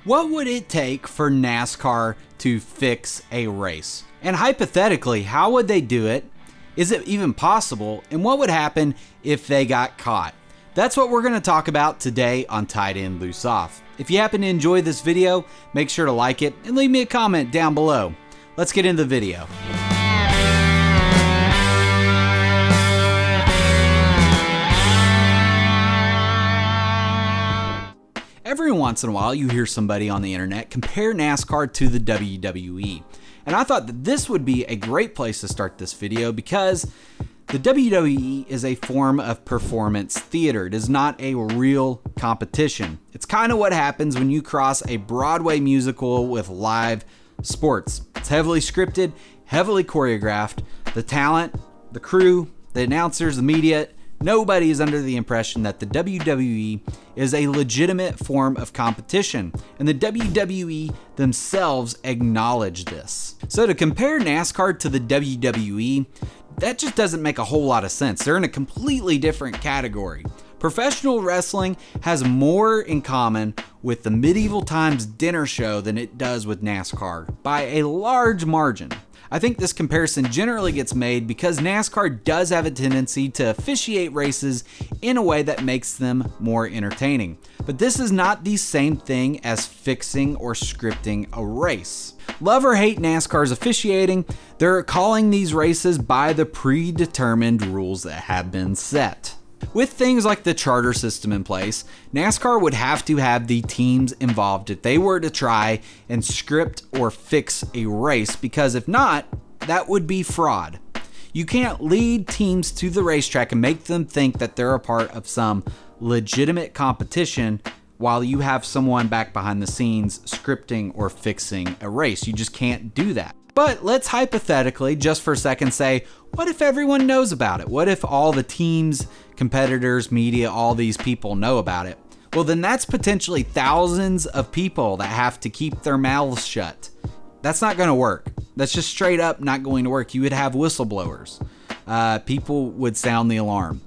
What would it take for NASCAR to fix a race? And hypothetically, how would they do it? Is it even possible? And what would happen if they got caught? That's what we're going to talk about today on Tied In Loose Off. If you happen to enjoy this video, make sure to like it and leave me a comment down below. Let's get into the video. Every once in a while, you hear somebody on the internet compare NASCAR to the WWE. And I thought that this would be a great place to start this video because the WWE is a form of performance theater. It is not a real competition. It's kind of what happens when you cross a Broadway musical with live sports. It's heavily scripted, heavily choreographed. The talent, the crew, the announcers, the media, nobody is under the impression that the WWE is a legitimate form of competition, and the WWE themselves acknowledge this. So to compare NASCAR to the WWE, that just doesn't make a whole lot of sense. They're in a completely different category. Professional wrestling has more in common with the medieval times dinner show than it does with NASCAR, by a large margin. I think this comparison generally gets made because NASCAR does have a tendency to officiate races in a way that makes them more entertaining. But this is not the same thing as fixing or scripting a race. Love or hate NASCAR's officiating, they're calling these races by the predetermined rules that have been set. With things like the charter system in place, NASCAR would have to have the teams involved if they were to try and script or fix a race, because if not, that would be fraud. You can't lead teams to the racetrack and make them think that they're a part of some legitimate competition while you have someone back behind the scenes scripting or fixing a race. You just can't do that. But let's hypothetically, just for a second, say, what if everyone knows about it? What if all the teams, competitors, media, all these people know about it? Well, then that's potentially thousands of people that have to keep their mouths shut. That's not going to work. That's just straight up not going to work. You would have whistleblowers. People would sound the alarm.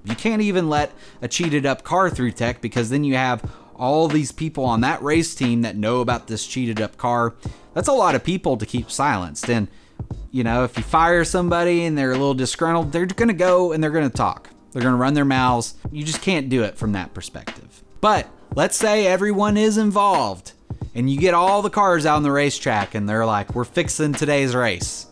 You can't even let a cheated up car through tech, because then you have all these people on that race team that know about this cheated up car. That's a lot of people to keep silenced. And, you know, if you fire somebody and they're a little disgruntled, they're going to go and they're going to talk. They're going to run their mouths. You just can't do it from that perspective. But let's say everyone is involved and you get all the cars out on the racetrack and they're like, we're fixing today's race.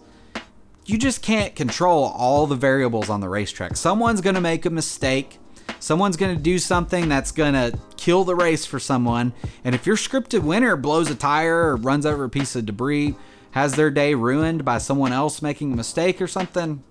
You just can't control all the variables on the racetrack. Someone's going to make a mistake. Someone's going to do something that's going to kill the race for someone. And if your scripted winner blows a tire or runs over a piece of debris, has their day ruined by someone else making a mistake or something,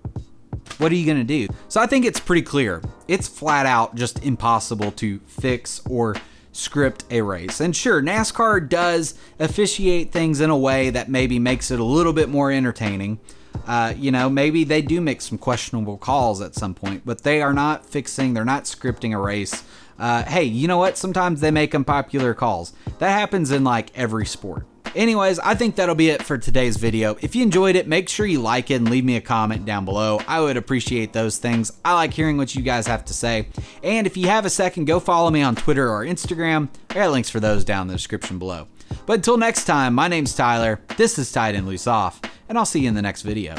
what are you going to do? So I think it's pretty clear. It's flat out just impossible to fix or script a race. And sure, NASCAR does officiate things in a way that maybe makes it a little bit more entertaining. Maybe they do make some questionable calls at some point, but they are not fixing, they're not scripting a race. Hey, you know what? Sometimes they make unpopular calls. That happens in like every sport. Anyways, I think that'll be it for today's video. If you enjoyed it, make sure you like it and leave me a comment down below. I would appreciate those things. I like hearing what you guys have to say. And if you have a second, go follow me on Twitter or Instagram. I got links for those down in the description below. But until next time, my name's Tyler. This is Tied In Loose Off, and I'll see you in the next video.